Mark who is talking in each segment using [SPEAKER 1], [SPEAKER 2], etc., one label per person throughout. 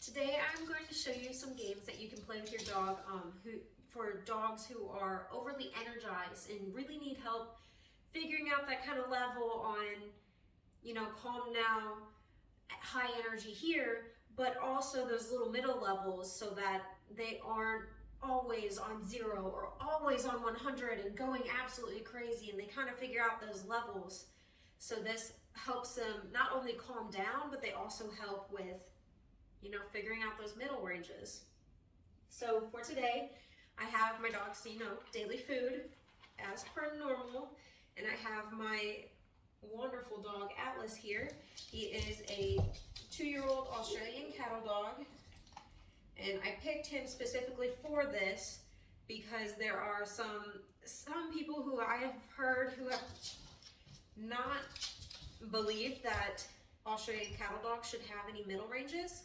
[SPEAKER 1] Today I'm going to show you some games that you can play with your dog for dogs who are overly energized and really need help figuring out that kind of level on, calm now, high energy here, but also those little middle levels so that they aren't always on 0 or always on 100 and going absolutely crazy, and they kind of figure out those levels. So this helps them not only calm down, but they also help with figuring out those middle ranges. So for today, I have my dog's, daily food as per normal, and I have my wonderful dog Atlas here. He is a 2-year-old Australian cattle dog, and I picked him specifically for this because there are some people who I have heard who have not believed that Australian cattle dogs should have any middle ranges.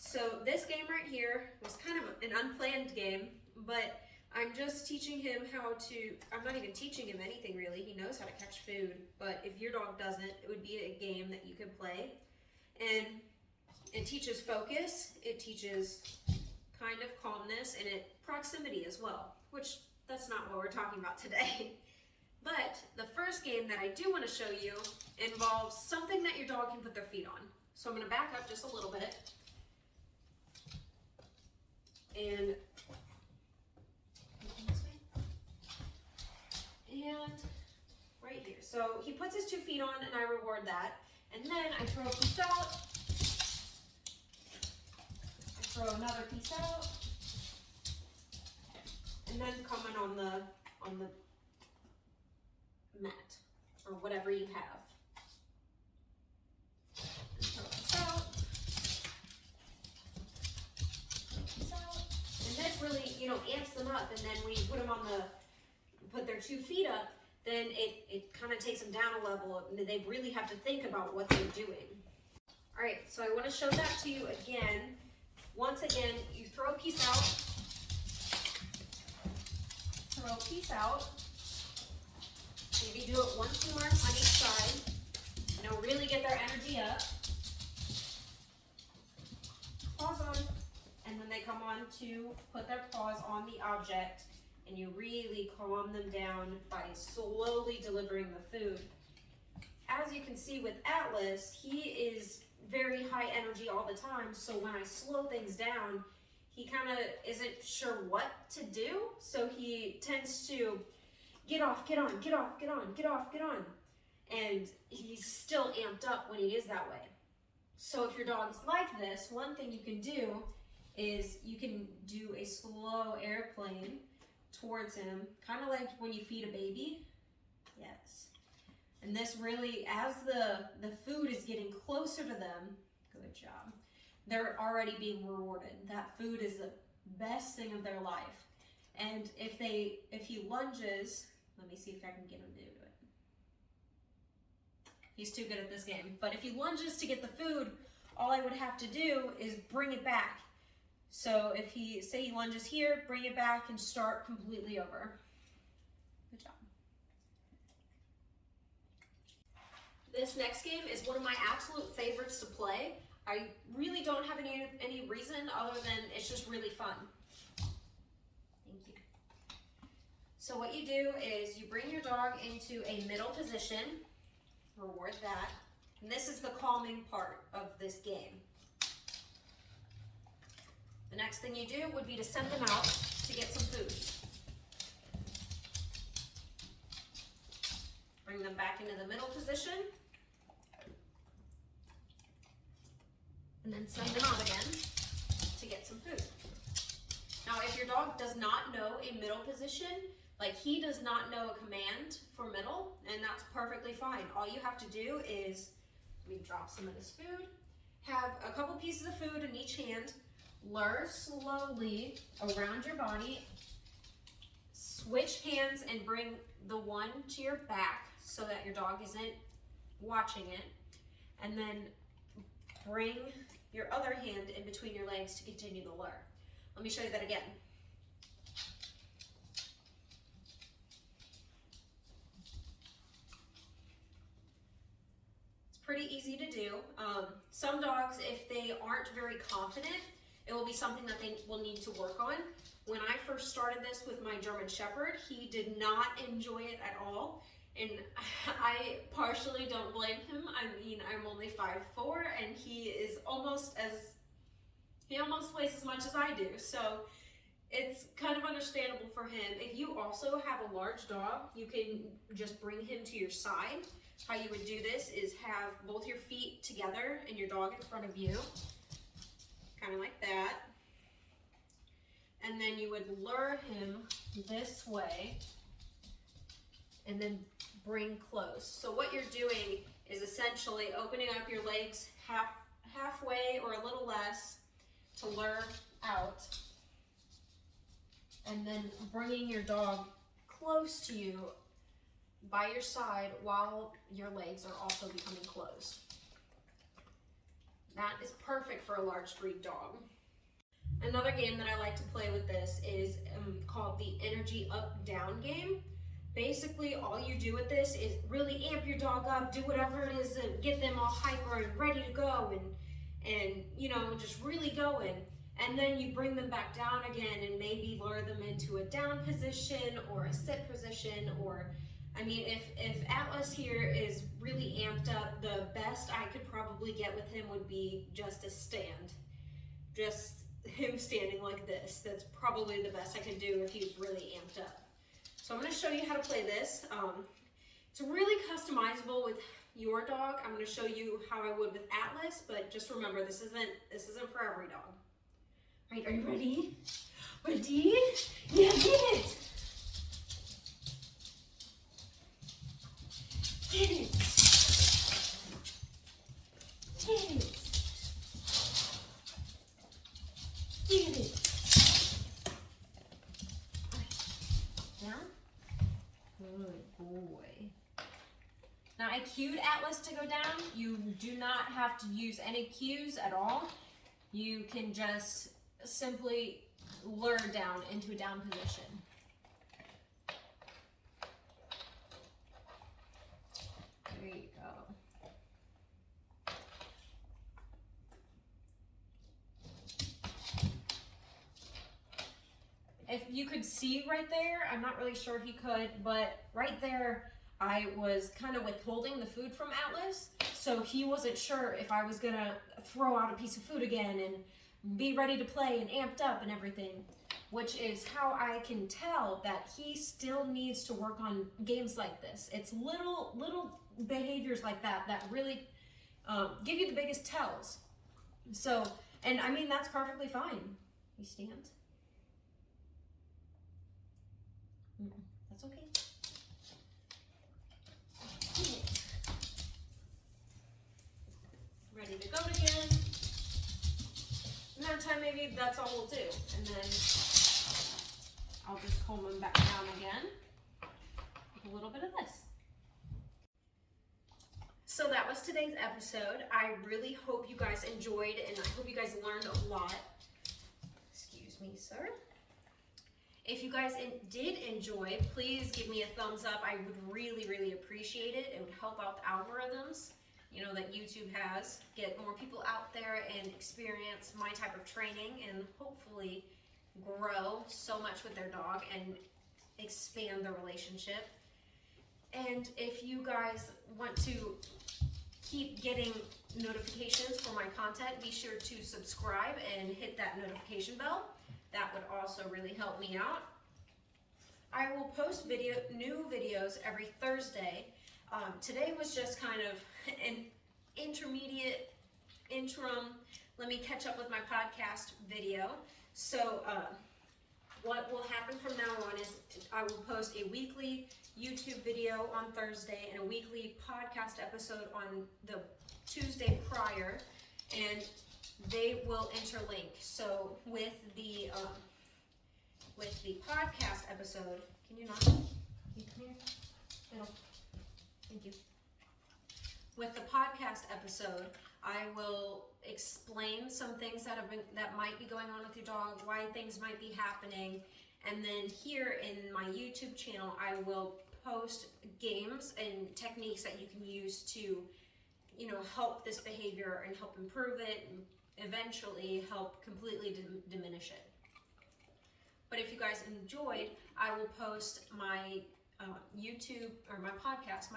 [SPEAKER 1] So this game right here was kind of an unplanned game, but I'm just teaching him how to, I'm not even teaching him anything really. He knows how to catch food, but if your dog doesn't, it would be a game that you can play. And it teaches focus, it teaches kind of calmness, and proximity as well, which that's not what we're talking about today. But the first game that I do want to show you involves something that your dog can put their feet on. So I'm going to back up just a little bit. And right here. So he puts his 2 feet on and I reward that. And then I throw a piece out. I throw another piece out. And then comment on the mat or whatever you have. And throw this out. And this really, amps them up. And then when you put them put their 2 feet up, then it kind of takes them down a level, and they really have to think about what they're doing. All right, so I want to show that to you again. Once again, you throw a piece out, throw a piece out. Maybe do it once more on each side. Really get their energy up. Paws on, and then they come on to put their paws on the object. And you really calm them down by slowly delivering the food. As you can see with Atlas, he is very high energy all the time, so when I slow things down, he kind of isn't sure what to do, so he tends to get off, get on, get off, get on, get off, get on. And he's still amped up when he is that way. So if your dog's like this, one thing you can do is you can do a slow airplane towards him, kind of like when you feed a baby. Yes. And this really, as the food is getting closer to them, good job, they're already being rewarded. That food is the best thing of their life. And if he lunges, let me see if I can get him to do it. He's too good at this game. But if he lunges to get the food, all I would have to do is bring it back. So if say he lunges here, bring it back and start completely over. Good job. This next game is one of my absolute favorites to play. I really don't have any reason other than it's just really fun. Thank you. So what you do is you bring your dog into a middle position, reward that, and this is the calming part of this game. The next thing you do would be to send them out to get some food. Bring them back into the middle position. And then send them out again to get some food. Now, if your dog does not know a middle position, like he does not know a command for middle, and that's perfectly fine. All you have to do is, we drop some of this food, have a couple pieces of food in each hand, lure slowly around your body, switch hands and bring the one to your back so that your dog isn't watching it, and then bring your other hand in between your legs to continue the lure. Let me show you that again. It's pretty easy to do. Some dogs, if they aren't very confident, it will be something that they will need to work on. When I first started this with my German Shepherd, he did not enjoy it at all. And I partially don't blame him. I mean, I'm only 5'4", and he almost weighs as much as I do. So it's kind of understandable for him. If you also have a large dog, you can just bring him to your side. How you would do this is have both your feet together and your dog in front of you, kind of like that. And then you would lure him this way and then bring close. So what you're doing is essentially opening up your legs halfway or a little less to lure out, and then bringing your dog close to you by your side while your legs are also becoming closed. That is perfect for a large breed dog. Another game that I like to play with this is called the Energy Up Down game. Basically, all you do with this is really amp your dog up, do whatever it is to get them all hyper and ready to go, and you know, just really going. And then you bring them back down again and maybe lure them into a down position or a sit position. Or, I mean, if Atlas here is really amped up, the best I could probably get with him would be just a stand. Just him standing like this. That's probably the best I could do if he's really amped up. So I'm going to show you how to play this. It's really customizable with your dog. I'm going to show you how I would with Atlas, but just remember, this isn't for every dog. All right, are you ready? Ready? Yeah, get it! Get it! Get it! Get it! Down? Good boy. Now I cued Atlas to go down. You do not have to use any cues at all. You can just simply lure down into a down position. There you go. If you could see right there, I'm not really sure if you could, but right there, I was kind of withholding the food from Atlas, so he wasn't sure if I was gonna throw out a piece of food again and be ready to play and amped up and everything, which is how I can tell that he still needs to work on games like this. It's little behaviors like that that really give you the biggest tells. So, and I mean, that's perfectly fine. He stands. That's okay. Ready to go again. And that time maybe that's all we'll do. And then I'll just comb them back down again with a little bit of this. So that was today's episode. I really hope you guys enjoyed, and I hope you guys learned a lot. Excuse me, sir. If you guys did enjoy, please give me a thumbs up. I would really appreciate it. It would help out the algorithms, you know, that YouTube has. Get more people out there and experience my type of training and hopefully grow so much with their dog and expand the relationship. And if you guys want to keep getting notifications for my content, be sure to subscribe and hit that notification bell. That would also really help me out. I will post new videos every Thursday. Today was just kind of an interim, let me catch up with my podcast video. So what will happen from now on is I will post a weekly YouTube video on Thursday and a weekly podcast episode on the Tuesday prior, and they will interlink. So with the podcast episode, can you not? Can you come here? Middle. Thank you. With the podcast episode, I will explain some things that might be going on with your dog, why things might be happening, and then here in my YouTube channel, I will post games and techniques that you can use to you know, help this behavior and help improve it and eventually help completely diminish it. But if you guys enjoyed, I will post my YouTube, or my podcast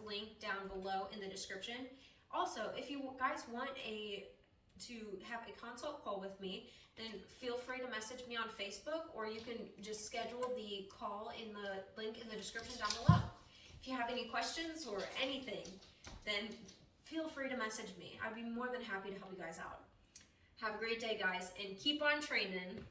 [SPEAKER 1] link down below in the description. Also, if you guys want to have a consult call with me, then feel free to message me on Facebook, or you can just schedule the call in the link in the description down below. If you have any questions or anything, then feel free to message me. I'd be more than happy to help you guys out. Have a great day, guys, and keep on training.